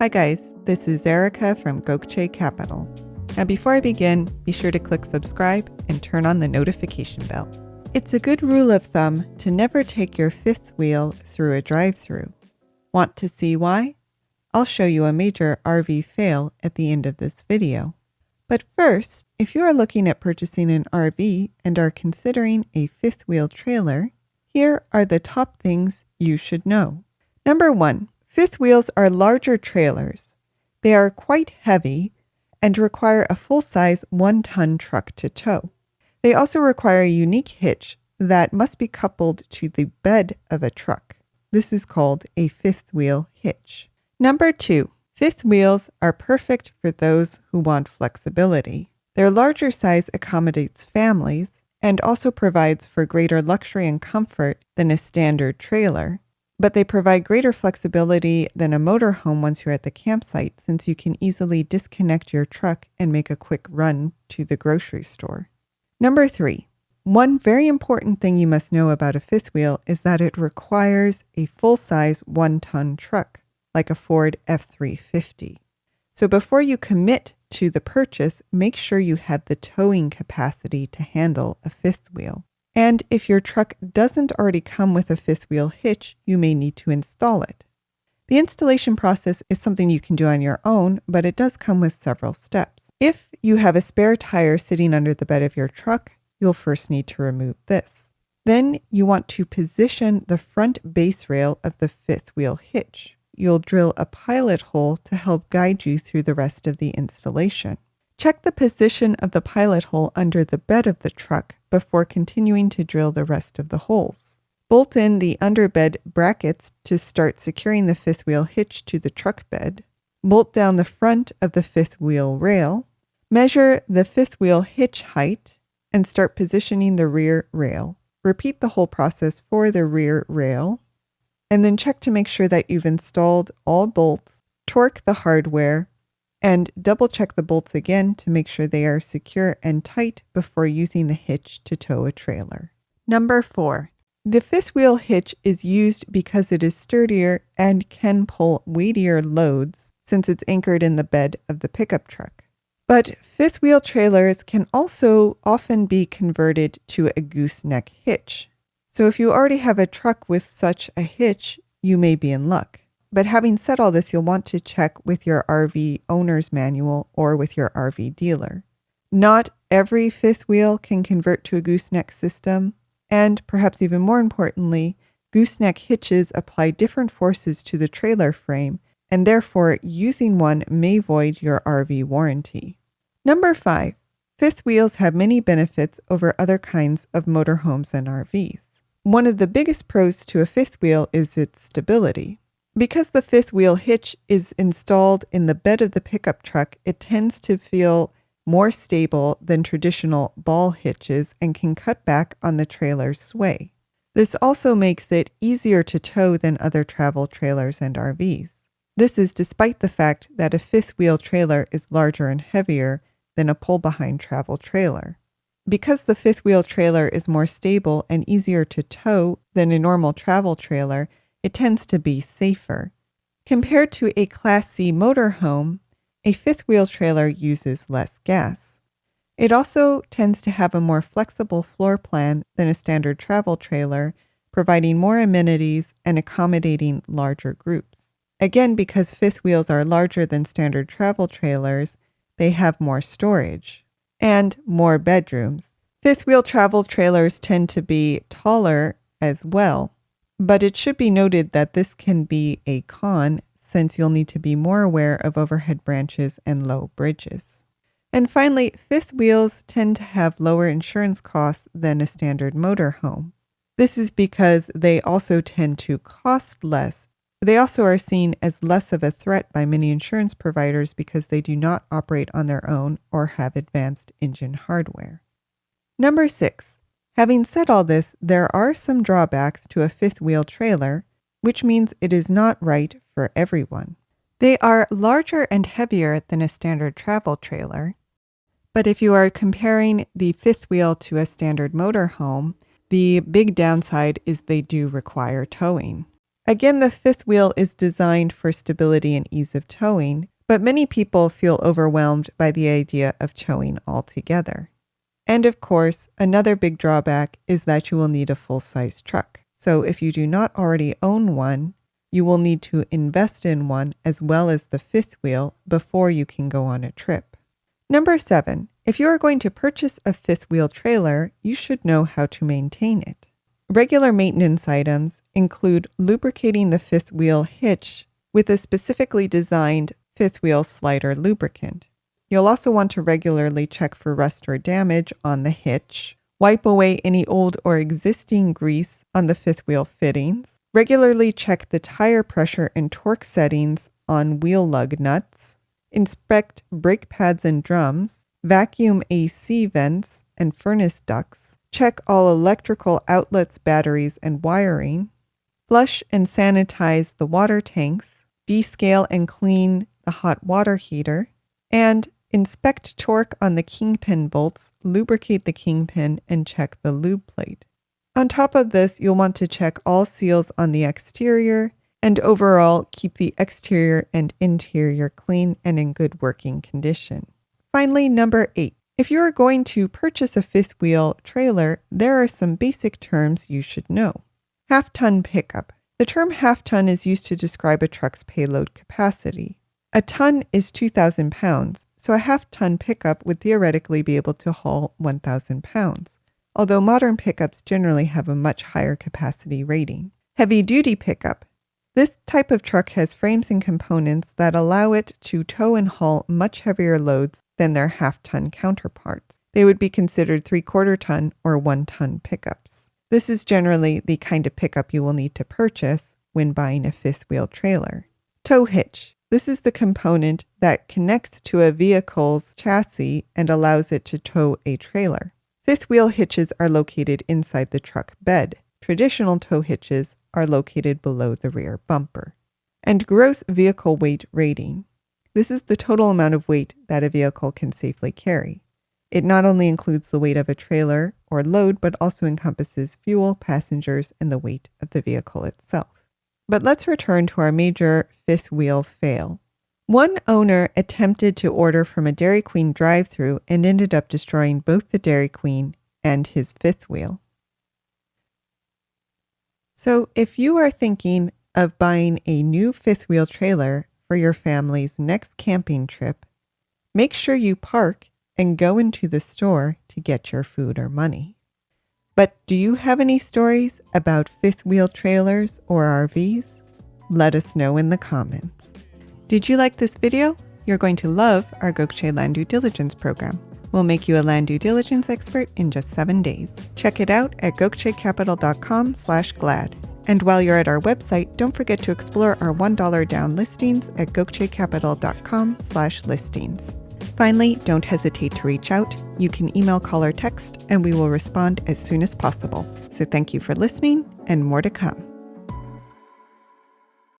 Hi guys, this is Erica from Gokce Capital. Now before I begin, be sure to click subscribe and turn on the notification bell. It's a good rule of thumb to never take your fifth wheel through a drive-thru. Want to see why? I'll show you a major RV fail at the end of this video. But first, if you are looking at purchasing an RV and are considering a fifth wheel trailer, here are the top things you should know. Number 1. Fifth wheels are larger trailers. They are quite heavy and require a full-size 1-ton truck to tow. They also require a unique hitch that must be coupled to the bed of a truck. This is called a fifth wheel hitch. Number 2. Fifth wheels are perfect for those who want flexibility. Their larger size accommodates families and also provides for greater luxury and comfort than a standard trailer. But they provide greater flexibility than a motorhome once you're at the campsite, since you can easily disconnect your truck and make a quick run to the grocery store. Number 3. One very important thing you must know about a fifth wheel is that it requires a full-size 1-ton truck, like a Ford F-350. So before you commit to the purchase, make sure you have the towing capacity to handle a fifth wheel. And if your truck doesn't already come with a fifth wheel hitch, you may need to install it. The installation process is something you can do on your own, but it does come with several steps. If you have a spare tire sitting under the bed of your truck, you'll first need to remove this. Then you want to position the front base rail of the fifth wheel hitch. You'll drill a pilot hole to help guide you through the rest of the installation. Check the position of the pilot hole under the bed of the truck before continuing to drill the rest of the holes. Bolt in the underbed brackets to start securing the fifth wheel hitch to the truck bed. Bolt down the front of the fifth wheel rail. Measure the fifth wheel hitch height and start positioning the rear rail. Repeat the whole process for the rear rail. And then check to make sure that you've installed all bolts, torque the hardware, and double check the bolts again to make sure they are secure and tight before using the hitch to tow a trailer. Number 4. The fifth wheel hitch is used because it is sturdier and can pull weightier loads since it's anchored in the bed of the pickup truck. But fifth wheel trailers can also often be converted to a gooseneck hitch. So if you already have a truck with such a hitch, you may be in luck. But having said all this, you'll want to check with your RV owner's manual or with your RV dealer. Not every fifth wheel can convert to a gooseneck system, and perhaps even more importantly, gooseneck hitches apply different forces to the trailer frame, and therefore using one may void your RV warranty. Number 5. Fifth wheels have many benefits over other kinds of motorhomes and RVs. One of the biggest pros to a fifth wheel is its stability. Because the fifth wheel hitch is installed in the bed of the pickup truck, it tends to feel more stable than traditional ball hitches and can cut back on the trailer's sway. This also makes it easier to tow than other travel trailers and RVs. This is despite the fact that a fifth wheel trailer is larger and heavier than a pull-behind travel trailer. Because the fifth wheel trailer is more stable and easier to tow than a normal travel trailer, it tends to be safer. Compared to a Class C motorhome, a fifth wheel trailer uses less gas. It also tends to have a more flexible floor plan than a standard travel trailer, providing more amenities and accommodating larger groups. Again, because fifth wheels are larger than standard travel trailers, they have more storage and more bedrooms. Fifth wheel travel trailers tend to be taller as well. But it should be noted that this can be a con since you'll need to be more aware of overhead branches and low bridges. And finally, fifth wheels tend to have lower insurance costs than a standard motorhome. This is because they also tend to cost less. They also are seen as less of a threat by many insurance providers because they do not operate on their own or have advanced engine hardware. Number 6. Having said all this, there are some drawbacks to a fifth wheel trailer, which means it is not right for everyone. They are larger and heavier than a standard travel trailer, but if you are comparing the fifth wheel to a standard motorhome, the big downside is they do require towing. Again, the fifth wheel is designed for stability and ease of towing, but many people feel overwhelmed by the idea of towing altogether. And of course, another big drawback is that you will need a full-size truck. So if you do not already own one, you will need to invest in one as well as the fifth wheel before you can go on a trip. Number 7, if you are going to purchase a fifth wheel trailer, you should know how to maintain it. Regular maintenance items include lubricating the fifth wheel hitch with a specifically designed fifth wheel slider lubricant. You'll also want to regularly check for rust or damage on the hitch, wipe away any old or existing grease on the fifth wheel fittings, regularly check the tire pressure and torque settings on wheel lug nuts, inspect brake pads and drums, vacuum AC vents and furnace ducts, check all electrical outlets, batteries, and wiring, flush and sanitize the water tanks, descale and clean the hot water heater, and inspect torque on the kingpin bolts, lubricate the kingpin, and check the lube plate. On top of this, you'll want to check all seals on the exterior, and overall keep the exterior and interior clean and in good working condition. Finally, number 8. If you are going to purchase a fifth wheel trailer, there are some basic terms you should know. Half-ton pickup. The term half-ton is used to describe a truck's payload capacity. A ton is 2,000 pounds, so a half-ton pickup would theoretically be able to haul 1,000 pounds, although modern pickups generally have a much higher capacity rating. Heavy-duty pickup. This type of truck has frames and components that allow it to tow and haul much heavier loads than their half-ton counterparts. They would be considered 3/4 ton or 1-ton pickups. This is generally the kind of pickup you will need to purchase when buying a fifth wheel trailer. Tow hitch. This is the component that connects to a vehicle's chassis and allows it to tow a trailer. Fifth wheel hitches are located inside the truck bed. Traditional tow hitches are located below the rear bumper. And gross vehicle weight rating. This is the total amount of weight that a vehicle can safely carry. It not only includes the weight of a trailer or load, but also encompasses fuel, passengers, and the weight of the vehicle itself. But let's return to our major fifth wheel fail. One owner attempted to order from a Dairy Queen drive-thru and ended up destroying both the Dairy Queen and his fifth wheel. So if you are thinking of buying a new fifth wheel trailer for your family's next camping trip, make sure you park and go into the store to get your food or money. But do you have any stories about fifth wheel trailers or RVs? Let us know in the comments. Did you like this video? You're going to love our Gokce Land Due Diligence program. We'll make you a land due diligence expert in just 7 days. Check it out at gokcecapital.com/glad. And while you're at our website, don't forget to explore our $1 down listings at gokcecapital.com/listings. Finally, don't hesitate to reach out. You can email, call, or text, and we will respond as soon as possible. So thank you for listening, and more to come.